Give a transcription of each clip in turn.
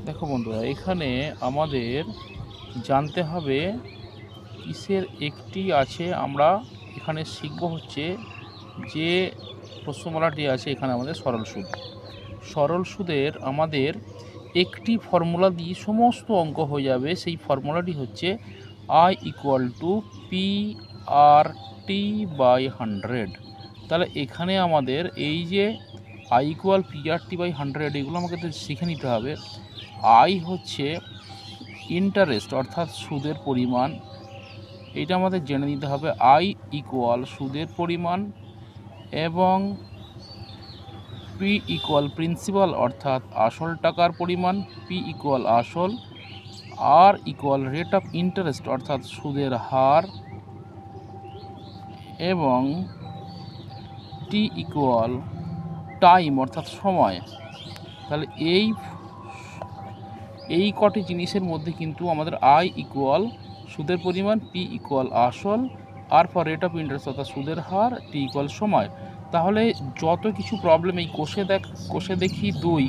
দেখো বন্ধুরা, এখানে আমাদের জানতে হবে কিসের একটি আছে। আমরা এখানে শিখব হচ্ছে যে প্রশ্নমালাটি আছে এখানে আমাদের সরল সুদ। সরল সুদের আমাদের একটি ফর্মুলা দিয়ে সমস্ত অঙ্ক হয়ে যাবে। সেই ফর্মুলাটি হচ্ছে I = PRT/100। তাহলে এখানে আমাদের এই যে I = PRT/100 এগুলো আমাকে শিখে নিতে হবে। I হচ্ছে ইন্টারেস্ট অর্থাৎ সুদের পরিমাণ, এটা আমাদের জেনে নিতে হবে। I = সুদের পরিমাণ এবং P = প্রিন্সিপাল অর্থাৎ আসল টাকার পরিমাণ, P = আসল, R = রেট অফ ইন্টারেস্ট অর্থাৎ সুদের হার এবং T = টাইম অর্থাৎ সময়। তাহলে এই কটি জিনিসের মধ্যে কিন্তু আমাদের I = সুদের পরিমাণ, P = আসল, আর ফর রেট অফ ইন্টারেস্ট অর্থাৎ সুদের হার, T = সময়। তাহলে যত কিছু প্রবলেম এই কোষে দেখি 2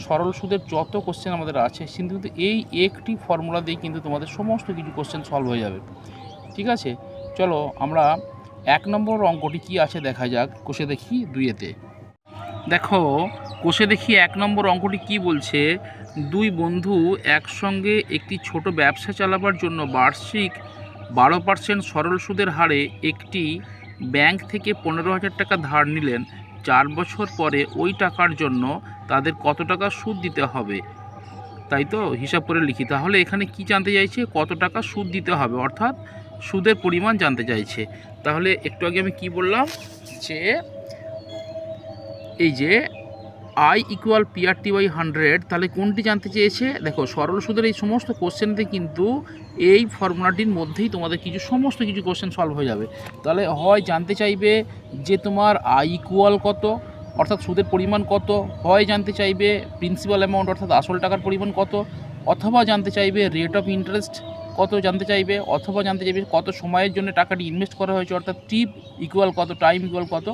সরল সুদের যত কোশ্চেন আমাদের আছে কিন্তু এই একটি ফর্মুলা দিয়ে কিন্তু তোমাদের সমস্ত কিছু কোশ্চেন সলভ হয়ে যাবে। ঠিক আছে, চলো আমরা 1 নম্বর অঙ্কটি কি আছে দেখা যাক কোষে দেখি 2-তে। দেখো কোষে দেখি 1 নম্বর অঙ্কটি কি বলছে। 2 বন্ধু একসঙ্গে একটি ছোট ব্যবসা চালাবার জন্য বার্ষিক 12% সরল সুদের হারে একটি ব্যাংক থেকে 15,000 টাকা ধার নিলেন। 4 বছর পরে ওই টাকার জন্য তাদের কত টাকা সুদ দিতে হবে, তাই তো হিসাব করে লিখি। তাহলে এখানে কি জানতে চাইছে, কত টাকা সুদ দিতে হবে অর্থাৎ সুদের পরিমাণ জানতে চাইছে। তাহলে একটু আগে আমি কি বললাম যে এই যে I = PRT/100, তাহলে কোনটি জানতে চেয়েছে। দেখো সরল সুদের এই সমস্ত কোশ্চেনতে কিন্তু এই ফর্মুলাটির মধ্যেই তোমাদের সমস্ত কিছু কোশ্চেন সলভ হয়ে যাবে। তাহলে হয় জানতে চাইবে যে তোমার I = কত অর্থাৎ সুদের পরিমাণ কত, হয় জানতে চাইবে প্রিন্সিপাল অ্যামাউন্ট অর্থাৎ আসল টাকার পরিমাণ কত, অথবা জানতে চাইবে রেট অফ ইন্টারেস্ট কত জানতে চাইবে, অথবা জানতে চাইবে কত সময়ের জন্য টাকাটি ইনভেস্ট করা হয়েছে অর্থাৎ টি = কত, টাইম = কত।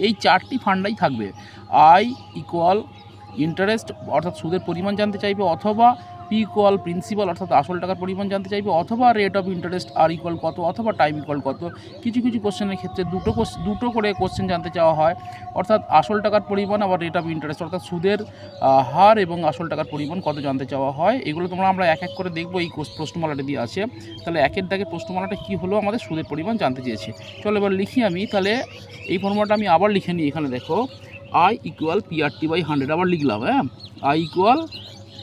এই 4টি ফান্ডাই থাকবে। I = ইন্টারেস্ট অর্থাৎ সুদের পরিমাণ জানতে চাইবে, অথবা P = প্রিন্সিপাল অর্থাৎ আসল টাকার পরিমাণ জানতে চাইবে, অথবা রেট অফ ইন্টারেস্ট R = কত, অথবা টাইম = কত। কিছু কোশ্চেনের ক্ষেত্রে দুটো করে কোশ্চেন জানতে চাওয়া হয় অর্থাৎ আসল টাকার পরিমাণ আবার রেট অফ ইন্টারেস্ট অর্থাৎ সুদের হার এবং আসল টাকার পরিমাণ কত জানতে চাওয়া হয়। এগুলো আমরা এক এক করে দেখব এই প্রশ্নমালাটা দিয়ে আছে। তাহলে 1-এর দাগে প্রশ্নমালাটা কি হলো, আমাদের সুদের পরিমাণ জানতে চেয়েছে। চলো এবার লিখি আমি। তাহলে এই ফর্মুলাটা আমি আবার লিখে নিই। এখানে দেখো I = PRT/100 আবার লিখলাম। I =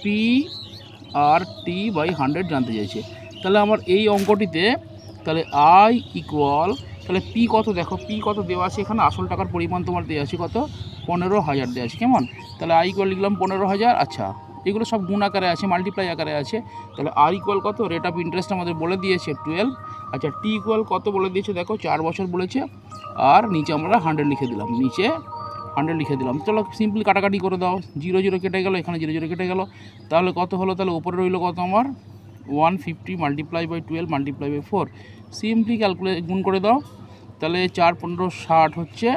PRT/100 জানতে চাইছে। তাহলে আমার এই অঙ্কটিতে তাহলে I = তাহলে P কত, দেখো P কত দেওয়া আছে এখানে, আসল টাকার পরিমাণ তোমার দেওয়া আছে কত, 15,000 দেওয়া আছে। কেমন, তাহলে I = লিখলাম 15,000। আচ্ছা, এগুলো সব গুণ আকারে আছে, মাল্টিপ্লাই আকারে আছে। তাহলে R = কত, রেট অফ ইন্টারেস্ট আমাদের বলে দিয়েছে 12। আচ্ছা, T = কত বলে দিয়েছে, দেখো 4 বছর বলেছে, আর নিচে আমরা 100 লিখে দিলাম, নিচে 100 লিখে দিলাম। চলো সিম্পলি কাটাকাটি করে দাও, 0 0 কেটে গেল, এখানে 0 0 কেটে গেল। তাহলে কত হলো, তাহলে উপরে রইল কত আমার 150 × 12 × 4। সিম্পলি গুণ করে দাও। তাহলে 4 15 60 হচ্ছে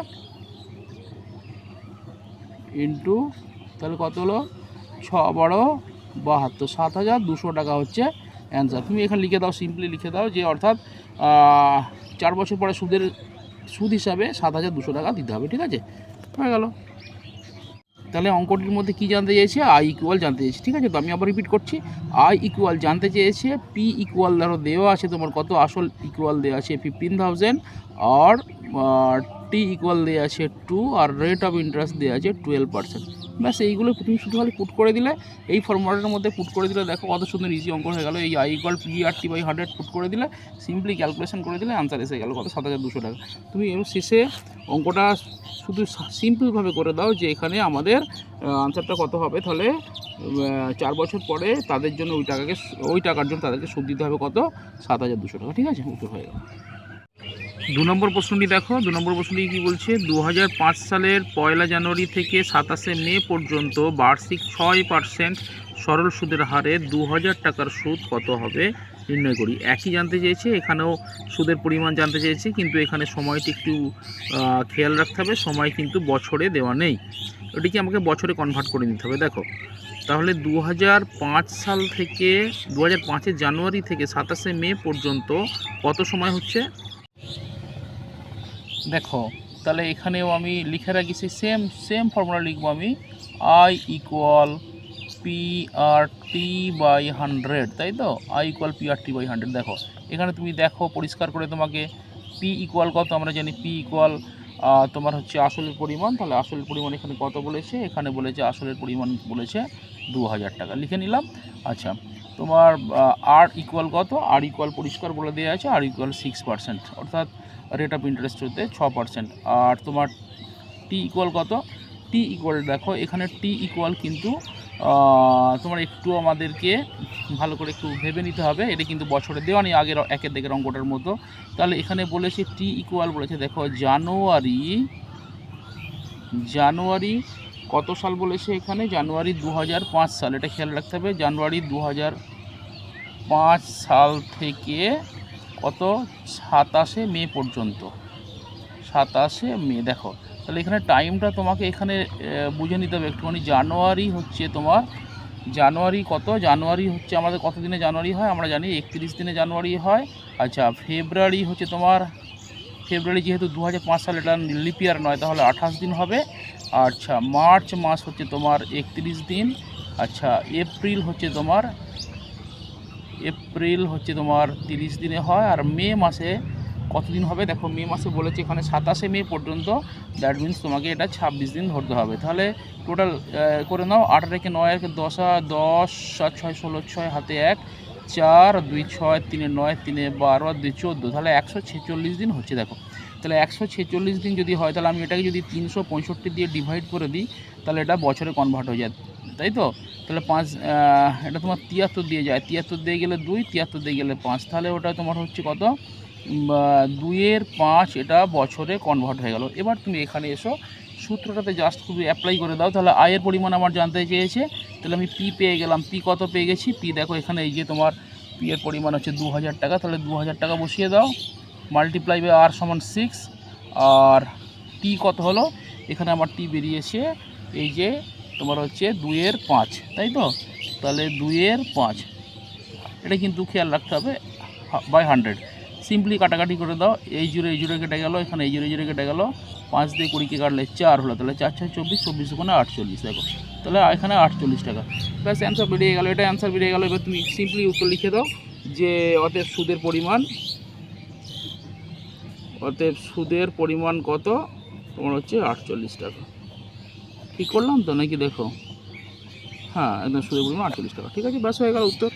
ইন্টু, তাহলে কত হলো 6 12 72, 7,200 টাকা হচ্ছে অ্যান্সার। তুমি এখানে লিখে দাও, সিম্পলি লিখে দাও যে অর্থাৎ 4 বছর পরে সুদ হিসাবে 7,200 টাকা দিতে হবে। ঠিক আছে, হয়ে গেল। তাহলে অঙ্কটির মধ্যে কি জানতে চেয়েছে, I = জানতে চেয়েছে। ঠিক আছে, তো আমি আবার রিপিট করছি, I = জানতে চেয়েছে, P = ধরো দেওয়া আছে তোমার কত, আসল দেওয়া আছে 15,000, আর T = দেওয়া আছে 2, আর রেট অফ ইন্টারেস্ট দেওয়া আছে 12%। ব্যাস এইগুলো তুমি শুধু খালি পুট করে দিলে, এই ফর্মুলাটার মধ্যে পুট করে দিলে, দেখো কত সুন্দর ইজি অঙ্ক হয়ে গেল। এই I = PRT/100 পুট করে দিলে, সিম্পলি ক্যালকুলেশন করে দিলে আনসার এসে গেল কত, 7,200 টাকা। তুমি শেষে অঙ্কটা শুধু সিম্পলভাবে করে দাও যে এখানে আমাদের আনসারটা কত হবে। তাহলে 4 বছর পরে তাদের জন্য ওই টাকার জন্য তাদেরকে সুদ দিতে হবে কত, 7,200 টাকা। ঠিক আছে, উত্তর হয়ে গেল। 2 নম্বর প্রশ্নটি দেখো। 2 নম্বর প্রশ্নটি কী বলছে, 2005 সালের 1 জানুয়ারি থেকে 27 মে পর্যন্ত বার্ষিক 6% সরল সুদের হারে 2000 টাকার সুদ কত হবে নির্ণয় করি। একই জানতে চেয়েছে, এখানেও সুদের পরিমাণ জানতে চেয়েছে, কিন্তু এখানে সময়টি একটু খেয়াল রাখতে হবে, সময় কিন্তু বছরে দেওয়া নেই, ওটিকে আমাকে বছরে কনভার্ট করে নিতে হবে। দেখো তাহলে 2005 সাল থেকে 2005 জানুয়ারি থেকে 27 মে পর্যন্ত কত সময় হচ্ছে। দেখো তাহলে এখানেও আমি লিখে রাখি সেই সেম ফর্মুলা লিখবো আমি, আই ইকুয়াল PRT/100, তাই তো, আই ইকুয়াল PRT/100। দেখো এখানে তুমি দেখো পরিষ্কার করে, তোমাকে পি ইকুয়াল কত আমরা জানি, পি ইকুয়াল তোমার হচ্ছে আসলের পরিমাণ। তাহলে আসলের পরিমাণ এখানে কত বলেছে, এখানে বলেছে আসলের পরিমাণ বলেছে 2000 টাকা, লিখে নিলাম। আচ্ছা তোমার আর ইকুয়াল কত, আর ইকুয়াল পরিষ্কার বলে দেওয়া আছে, আর ইকুয়াল 6%, অর্থাৎ রেট অফ ইন্টারেস্ট হতে 6%। আর তোমার টি ইকুয়াল কত, টি ইকুয়াল দেখো এখানে টি ইকুয়াল কিন্তু তোমার একটু আমাদেরকে ভালো করে একটু ভেবে নিতে হবে, এটা কিন্তু বছরে দেওয়া নেই আগের একের দিকের অঙ্কটার মতো। তাহলে এখানে বলেছে টি ইকুয়াল বলেছে, দেখো জানুয়ারি কত সাল বলেছে, এখানে জানুয়ারি 2005 সাল, এটা খেয়াল রাখতে হবে, জানুয়ারি 2005 সাল থেকে কত 27 মে পর্যন্ত, 27 মে। দেখো তাহলে এখানে টাইমটা তোমাকে এখানে বুঝে নিতে হবে একটুখানি। জানুয়ারি হচ্ছে তোমার, জানুয়ারি কত, জানুয়ারি হচ্ছে আমাদের কত দিনে জানুয়ারি হয় আমরা জানি, 31 দিনে জানুয়ারি হয়। আচ্ছা ফেব্রুয়ারি হচ্ছে তোমার, ফেব্রুয়ারি যেহেতু 2005 সাল এটা লিপ ইয়ার নয়, তাহলে 28 দিন হবে। আচ্ছা মার্চ মাস হচ্ছে তোমার 31 দিন। আচ্ছা এপ্রিল হচ্ছে তোমার 30 দিনে হয়। আর মে মাসে কতদিন হবে, দেখো মে মাসে বলেছে এখানে 27 মে পর্যন্ত, দ্যাট মিন্স তোমাকে এটা 26 দিন ধরতে হবে। তাহলে টোটাল করে নাও, 8 রেখে 9 রেখে 10 10 7 6 16 6 হাতে 1 4 2 6 3 9 3 12 2 14, তাহলে 146 দিন হচ্ছে। দেখো তাহলে 146 দিন যদি হয়, তাহলে আমি এটাকে যদি 365 দিয়ে ডিভাইড করে দিই, তাহলে এটা বছরে কনভার্ট হয়ে যায়, তাই তো। তাহলে 5 এটা তোমার 73 দিয়ে যায়, 73 দিয়ে গেলে 2, 73 দিয়ে গেলে 5, তাহলে ওটা তোমার হচ্ছে কত 2/5, এটা বছরে কনভার্ট হয়ে গেল। এবার তুমি এখানে এসো, সূত্রটাতে জাস্ট খুবই অ্যাপ্লাই করে দাও। তাহলে আয়ের পরিমাণ আমার জানতে চেয়েছে, তাহলে আমি পি পেয়ে গেলাম। পি কত পেয়ে গেছি, পি দেখো এখানে এই যে তোমার পি এর পরিমাণ হচ্ছে 2000 টাকা, তাহলে 2000 টাকা বসিয়ে দাও, মাল্টিপ্লাই বাই আর সমান 6। আর টি কত হলো, এখানে আমার টি বেরিয়েছে এই যে তোমার হচ্ছে 2/5, তাই তো। তাহলে 2/5, এটা কিন্তু খেয়াল রাখতে হবে, বাই 100। সিম্পলি কাটাকাটি করে দাও, এই জুড়ে কেটে গেল, এখানে এই জুড়ে কেটে গেল, 5 দিয়ে 20কে কাটলে 4 হলো, তাহলে 4 4 24, 24 ওখানে 48, দেখো তাহলে এখানে 48 টাকা, ব্যাস অ্যান্সার বেরিয়ে গেল, এটা অ্যান্সার বেরিয়ে গেল। এবার তুমি সিম্পলি উত্তর লিখে দাও যে অতএব সুদের পরিমাণ কত, তোমার হচ্ছে 48 টাকা। ঠিক করলাম তো নাকি, দেখো হ্যাঁ একদম সুদের পরিমাণ 48 টাকা, ঠিক আছে, ব্যাস হয়ে গেল উত্তর।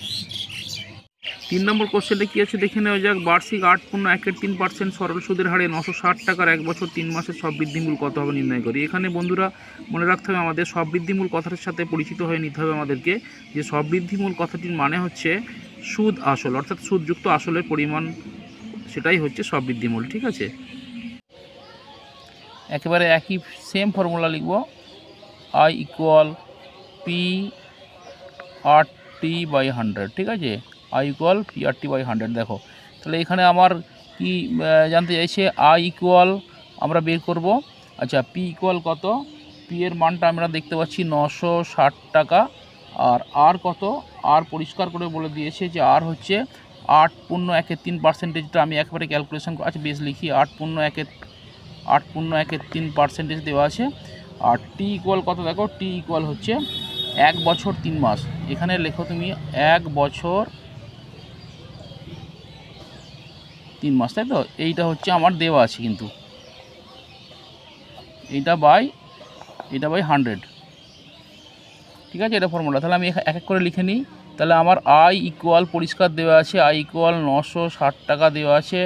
3 নম্বর কোশ্চেনটা কী আছে দেখে নেওয়া যাক। বার্ষিক 8.13% সরল সুদের হারে 960 টাকার 1 বছর 3 মাসের সব বৃদ্ধিমূল কত হবে নির্ণয় করি। এখানে বন্ধুরা মনে রাখতে হবে, আমাদের সব বৃদ্ধিমূল কথাটার সাথে পরিচিত হয়ে নিতে হবে আমাদেরকে, যে সব বৃদ্ধিমূল কথাটির মানে হচ্ছে সুদ আসল, অর্থাৎ সুদযুক্ত আসলের পরিমাণ, সেটাই হচ্ছে সব বৃদ্ধিমূল, ঠিক আছে। একেবারে একই সেম ফর্মুলা লিখব, আই ইকুয়াল PRT/100, ঠিক আছে, আই ইকুয়াল PRT/100। দেখো তাহলে এখানে আমার কি জানতে চাইছে, আই ইকুয়াল আমরা বের করব। আচ্ছা পি ইকুয়াল কত, পি এর মানটা আমরা দেখতে পাচ্ছি 960 টাকা। আর কত, আর পরিষ্কার করে বলে দিয়েছে যে আর হচ্ছে 8.13%, আমি একবারে ক্যালকুলেশন, আচ্ছা বেশ লিখি, 8.13% দেওয়া আছে। আর টি ইকুয়াল কত, দেখো টি ইকুয়াল হচ্ছে 1 বছর 3 মাস, এখানে লেখো তুমি 1 বছর 3 মাস, তাই তো। এইটা হচ্ছে আমার দেওয়া আছে, কিন্তু এইটা বাই 100, ঠিক আছে, এটা ফর্মুলা। তাহলে আমি এক এক করে লিখে নিই। তাহলে আমার আই ইকুয়াল পরিষ্কার দেওয়া আছে, আই ইকুয়াল 960 টাকা দেওয়া আছে।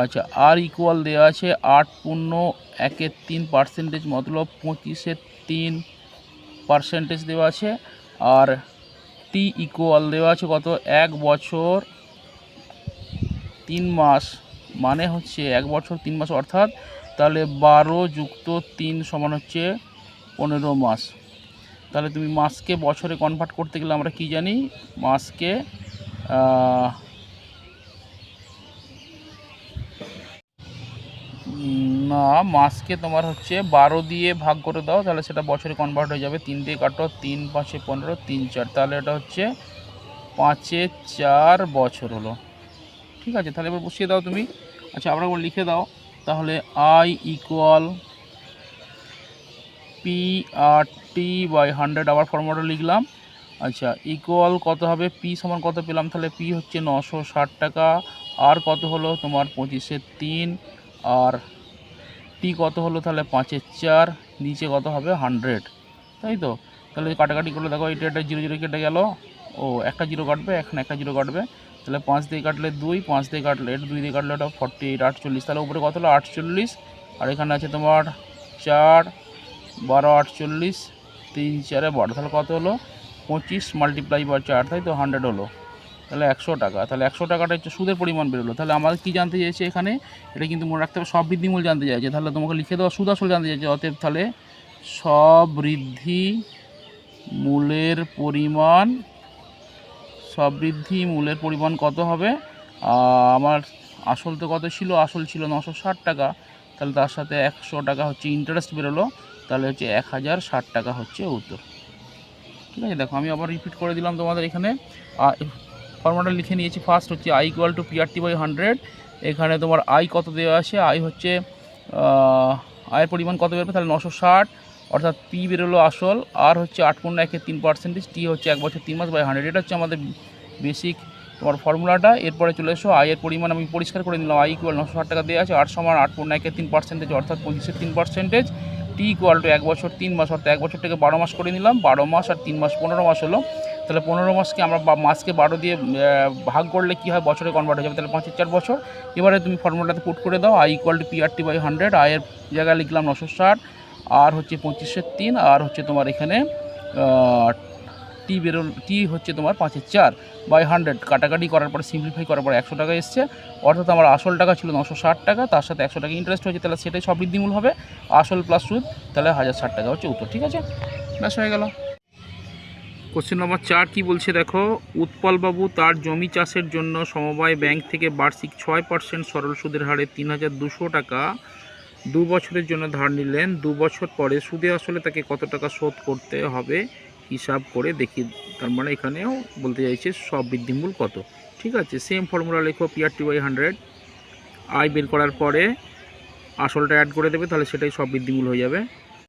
আচ্ছা আর ইকুয়াল দেওয়া আছে 8.13%, মতলব 25/3% দেওয়া আছে। আর টি ইকুয়াল দেওয়া আছে কত, 1 বছর 3 মাস, মানে হচ্ছে 1 বছর 3 মাস, অর্থাৎ তাহলে 12 + 3 সমান হচ্ছে 15 মাস। তাহলে তুমি মাসকে বছরে কনভার্ট করতে গেলে আমরা কি জানি, মাসকে না, মাসকে তোমার হচ্ছে 12 দিয়ে ভাগ করে দাও, তাহলে সেটা বছরে কনভার্ট হয়ে যাবে। 3 দিয়ে কাটো, 3 5 15, 3 4, তাহলে এটা হচ্ছে 5 4 বছর হলো। ঠিক আছে, তাহলে এবার বসিয়ে দাও তুমি। আচ্ছা, আমরা একবার লিখে দাও তাহলে। আই ইকুয়াল PRT/100, আবার ফর্মুলাটা লিখলাম। আচ্ছা, ইকুয়াল কত হবে, পি সমান কত পেলাম, তাহলে পি হচ্ছে 960 টাকা। আর কত হলো তোমার 25/3, আর টি কত হলো, তাহলে 5 4, নিচে কত হবে 100, তাই তো। তাহলে কাটাকাটি করলে দেখো এটা 0 0 কেটে গেল। ও, একটা জিরো কাটবে, এখানে একটা জিরো কাটবে, তাহলে 5 দিয়ে কাটলে 2, 5 দিয়ে কাটলে এটা, 2 দিয়ে কাটলে ওটা 48 48, তাহলে উপরে কত হলো 48, আর এখানে আছে তোমার 4 12 48, 3 4 12, তাহলে কত হলো 25 × 4, তাই তো 100 হলো, তাহলে 100 টাকা। তাহলে 100 টাকাটা হচ্ছে সুদের পরিমাণ বেরোলো। তাহলে আমাদের কী জানতে চাইছে এখানে, এটা কিন্তু মনে রাখতে হবে সববৃদ্ধিমূল জানতে চাইছে, তাহলে তোমাকে লিখে দেওয়া সুদ আসল জানতে চাইছে। অতএব তাহলে সববৃদ্ধি মূলের পরিমাণ কত হবে, আমার আসল তো কত ছিল, আসল ছিল 960 টাকা, তাহলে তার সাথে 100 টাকা হচ্ছে ইন্টারেস্ট বেরোলো, তাহলে হচ্ছে 1060 টাকা হচ্ছে উত্তর। ঠিক আছে, দেখো আমি আবার রিপিট করে দিলাম তোমাদের এখানে। ফর্মুলাটা লিখে নিয়েছি। ফার্স্ট হচ্ছে I = PRT/100। এখানে তোমার আই কত দেওয়া আছে, আই হচ্ছে আয়ের পরিমাণ কত বেরোবে, তাহলে 960, অর্থাৎ পি বেরোলো আসল, আর হচ্ছে 8.13%, টি হচ্ছে 1 বছর 3 মাস বাই 100। এটা হচ্ছে আমাদের বেসিক তোমার ফর্মুলাটা। এরপরে চলে এসো আয়ের পরিমাণ আমি পরিষ্কার করে নিলাম। I = 960 টাকা দেওয়া আছে, 8 সমান 8.13%, অর্থাৎ 25/3%, টি = 1 বছর 3 মাস, অর্থাৎ 1 বছরটাকে 12 মাস করে নিলাম, 12 মাস আর 3 মাস 15 মাস হলো। তাহলে 15 মাসকে আমরা মাসকে 12 দিয়ে ভাগ করলে কী হয়, বছরে কনভার্ট হয়ে যাবে, তাহলে 5 4 বছর। এবারে তুমি ফর্মুলাটাতে পুট করে দাও। I = PRT/100, আয়ের জায়গায় লিখলাম 960, আর হচ্ছে 25/3, আর হচ্ছে তোমার এখানে টি হচ্ছে তোমার 5 4/100। কাটাকাটি করার পরে সিম্পলিফাই করার পরে 100 টাকা এসছে, অর্থাৎ আমার আসল টাকা ছিল 960 টাকা, তার সাথে 100 টাকা ইন্টারেস্ট হয়েছে, তাহলে সেটাই সববৃদ্ধিমূল হবে, আসল প্লাস সুদ, তাহলে 1060 টাকা হচ্ছে উত্তর। ঠিক আছে, ব্যাস হয়ে গেল। কোশ্চেন নম্বর 4 কি বলছে দেখো, উৎপলবাবু তার জমি চাষের জন্য সমবায় ব্যাংক থেকে বার্ষিক 6% সরল সুদের হারে 3200 টাকা 2 বছরের জন্য ধার নিলেন। 2 বছর পরে সুদে আসলে তাকে কত টাকা শোধ করতে হবে হিসাব করে দেখি। তার মানে এখানেও বলতে চাইছে সববৃদ্ধিমূল কত। ঠিক আছে, সেম ফর্মুলা লেখো। PRT/100, আয় বের করার পরে আসলটা অ্যাড করে দেবে, তাহলে সেটাই সববৃদ্ধিমূল হয়ে যাবে।